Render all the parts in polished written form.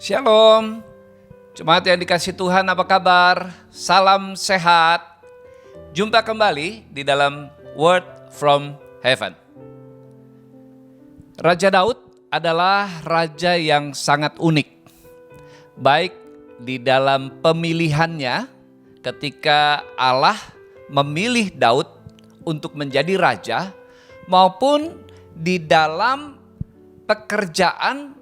Shalom, jemaat yang dikasih Tuhan, apa kabar? Salam sehat. Jumpa kembali di dalam Word from Heaven. Raja Daud adalah raja yang sangat unik, baik di dalam pemilihannya ketika Allah memilih Daud untuk menjadi raja, maupun di dalam pekerjaan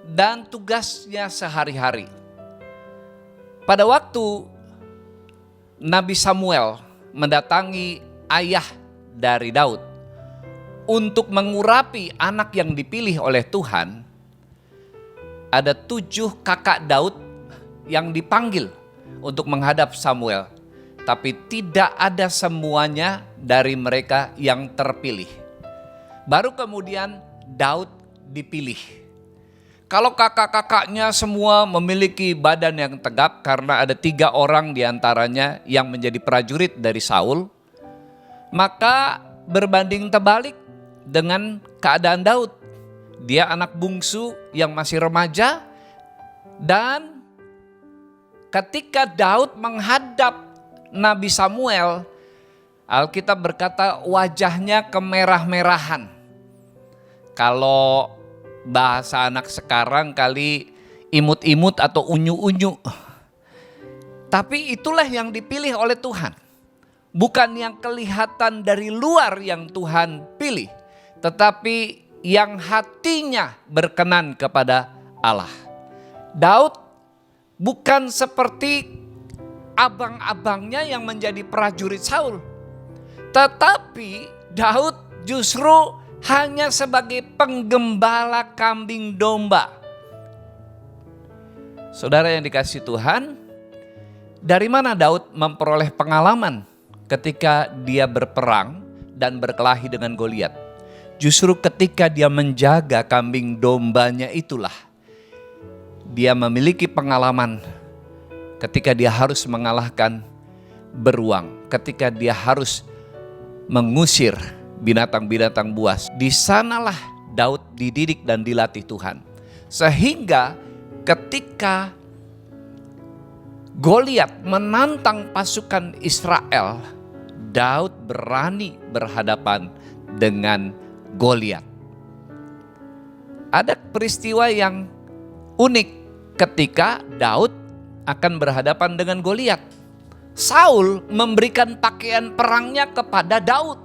dan tugasnya sehari-hari. Pada waktu Nabi Samuel mendatangi ayah dari Daud untuk mengurapi anak yang dipilih oleh Tuhan, ada 7 kakak Daud yang dipanggil untuk menghadap Samuel, tapi tidak ada semuanya dari mereka yang terpilih. Baru kemudian Daud dipilih. Kalau kakak-kakaknya semua memiliki badan yang tegap karena ada 3 orang diantaranya yang menjadi prajurit dari Saul, maka berbanding terbalik dengan keadaan Daud. Dia anak bungsu yang masih remaja, dan ketika Daud menghadap Nabi Samuel, Alkitab berkata wajahnya kemerah-merahan. Kalau bahasa anak sekarang kali imut-imut atau unyu-unyu. Tapi itulah yang dipilih oleh Tuhan. Bukan yang kelihatan dari luar yang Tuhan pilih, tetapi yang hatinya berkenan kepada Allah. Daud bukan seperti abang-abangnya yang menjadi prajurit Saul, tetapi Daud justru hanya sebagai penggembala kambing domba. Saudara yang dikasihi Tuhan, dari mana Daud memperoleh pengalaman ketika dia berperang dan berkelahi dengan Goliat? Justru ketika dia menjaga kambing dombanya itulah dia memiliki pengalaman ketika dia harus mengalahkan beruang, ketika dia harus mengusir binatang-binatang buas. Di sanalah Daud dididik dan dilatih Tuhan. Sehingga ketika Goliat menantang pasukan Israel, Daud berani berhadapan dengan Goliat. Ada peristiwa yang unik ketika Daud akan berhadapan dengan Goliat. Saul memberikan pakaian perangnya kepada Daud,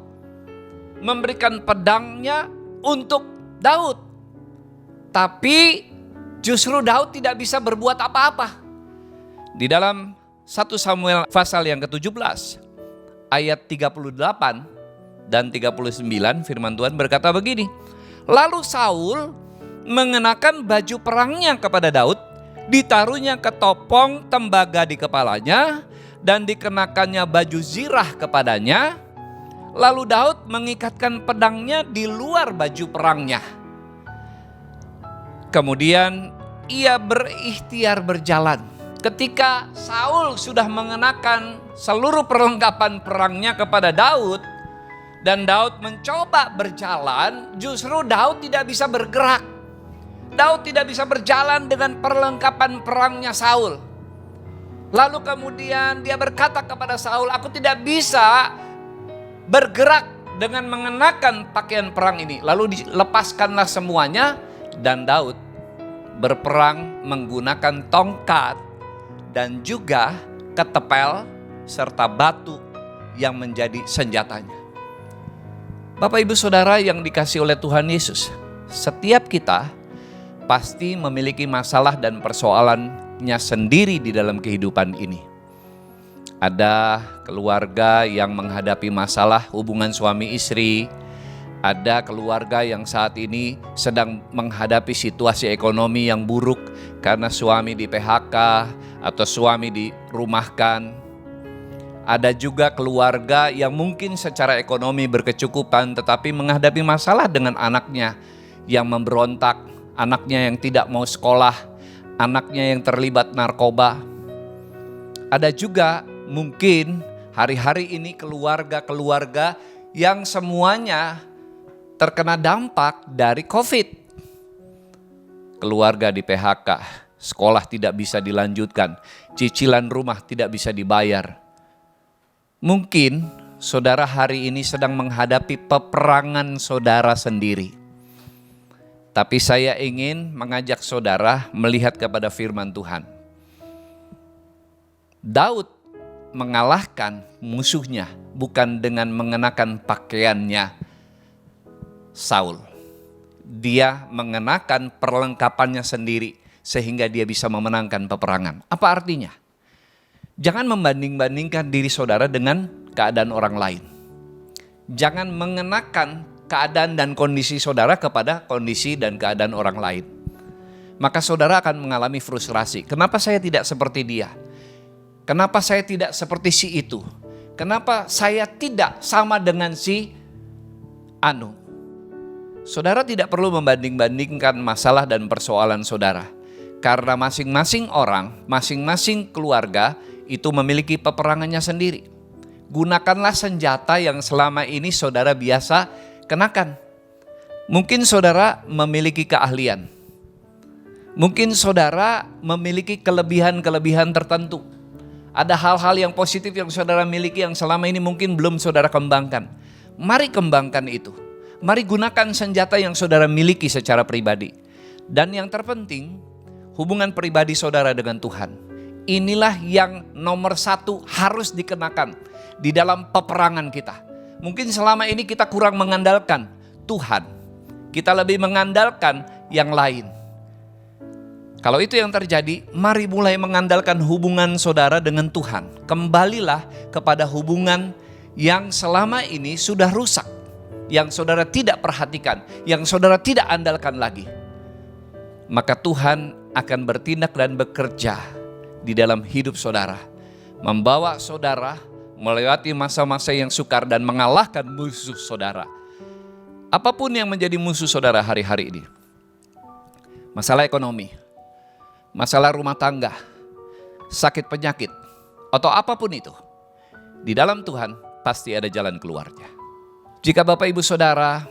memberikan pedangnya untuk Daud. Tapi justru Daud tidak bisa berbuat apa-apa. Di dalam 1 Samuel pasal yang ke-17 ayat 38 dan 39 firman Tuhan berkata begini. Lalu Saul mengenakan baju perangnya kepada Daud, ditaruhnya ketopong tembaga di kepalanya dan dikenakannya baju zirah kepadanya. Lalu Daud mengikatkan pedangnya di luar baju perangnya. Kemudian ia berikhtiar berjalan. Ketika Saul sudah mengenakan seluruh perlengkapan perangnya kepada Daud, dan Daud mencoba berjalan, justru Daud tidak bisa bergerak. Daud tidak bisa berjalan dengan perlengkapan perangnya Saul. Lalu kemudian dia berkata kepada Saul, aku tidak bisa bergerak dengan mengenakan pakaian perang ini. Lalu dilepaskanlah semuanya, dan Daud berperang menggunakan tongkat dan juga ketepel serta batu yang menjadi senjatanya. Bapak Ibu Saudara yang dikasihi oleh Tuhan Yesus, setiap kita pasti memiliki masalah dan persoalannya sendiri di dalam kehidupan ini. Ada keluarga yang menghadapi masalah hubungan suami istri. Ada keluarga yang saat ini sedang menghadapi situasi ekonomi yang buruk karena suami di PHK atau suami dirumahkan. Ada juga keluarga yang mungkin secara ekonomi berkecukupan tetapi menghadapi masalah dengan anaknya yang memberontak, anaknya yang tidak mau sekolah, anaknya yang terlibat narkoba. Ada juga mungkin hari-hari ini keluarga-keluarga yang semuanya terkena dampak dari COVID. Keluarga di PHK, sekolah tidak bisa dilanjutkan, cicilan rumah tidak bisa dibayar. Mungkin saudara hari ini sedang menghadapi peperangan saudara sendiri. Tapi saya ingin mengajak saudara melihat kepada firman Tuhan. Daud mengalahkan musuhnya bukan dengan mengenakan pakaiannya Saul. Dia mengenakan perlengkapannya sendiri sehingga dia bisa memenangkan peperangan. Apa artinya? Jangan membanding-bandingkan diri saudara dengan keadaan orang lain. Jangan mengenakan keadaan dan kondisi saudara kepada kondisi dan keadaan orang lain. Maka saudara akan mengalami frustrasi. Kenapa saya tidak seperti dia? Kenapa saya tidak seperti si itu? Kenapa saya tidak sama dengan si Anu? Saudara tidak perlu membanding-bandingkan masalah dan persoalan saudara. Karena masing-masing orang, masing-masing keluarga itu memiliki peperangannya sendiri. Gunakanlah senjata yang selama ini saudara biasa kenakan. Mungkin saudara memiliki keahlian. Mungkin saudara memiliki kelebihan-kelebihan tertentu. Ada hal-hal yang positif yang saudara miliki yang selama ini mungkin belum saudara kembangkan. Mari kembangkan itu. Mari gunakan senjata yang saudara miliki secara pribadi. Dan yang terpenting, hubungan pribadi saudara dengan Tuhan. Inilah yang nomor satu harus dikenakan di dalam peperangan kita. Mungkin selama ini kita kurang mengandalkan Tuhan. Kita lebih mengandalkan yang lain. Kalau itu yang terjadi, mari mulai mengandalkan hubungan saudara dengan Tuhan. Kembalilah kepada hubungan yang selama ini sudah rusak. Yang saudara tidak perhatikan, yang saudara tidak andalkan lagi. Maka Tuhan akan bertindak dan bekerja di dalam hidup saudara. Membawa saudara melewati masa-masa yang sukar dan mengalahkan musuh saudara. Apapun yang menjadi musuh saudara hari-hari ini. Masalah ekonomi, masalah rumah tangga, sakit penyakit, atau apapun itu. Di dalam Tuhan pasti ada jalan keluarnya. Jika Bapak Ibu Saudara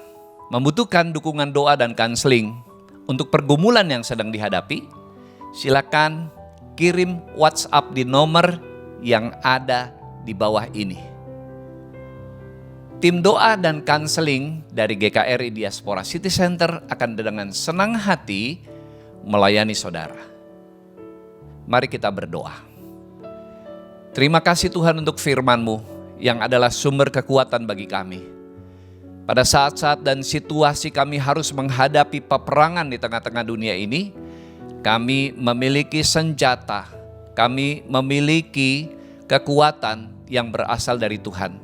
membutuhkan dukungan doa dan kanseling untuk pergumulan yang sedang dihadapi, silakan kirim WhatsApp di nomor yang ada di bawah ini. Tim doa dan kanseling dari GKRI Diaspora City Center akan dengan senang hati melayani saudara. Mari kita berdoa. Terima kasih Tuhan untuk firman-Mu yang adalah sumber kekuatan bagi kami. Pada saat-saat dan situasi kami harus menghadapi peperangan di tengah-tengah dunia ini, kami memiliki senjata, kami memiliki kekuatan yang berasal dari Tuhan.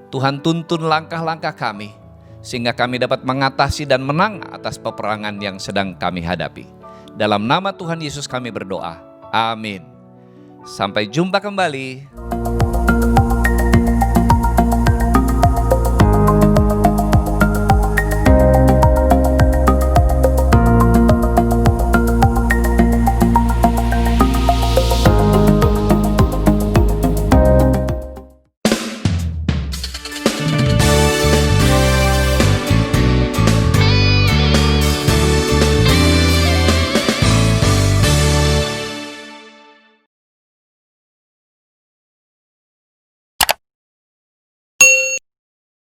Tuhan tuntun langkah-langkah kami, sehingga kami dapat mengatasi dan menang atas peperangan yang sedang kami hadapi. Dalam nama Tuhan Yesus kami berdoa. Amin. Sampai jumpa kembali.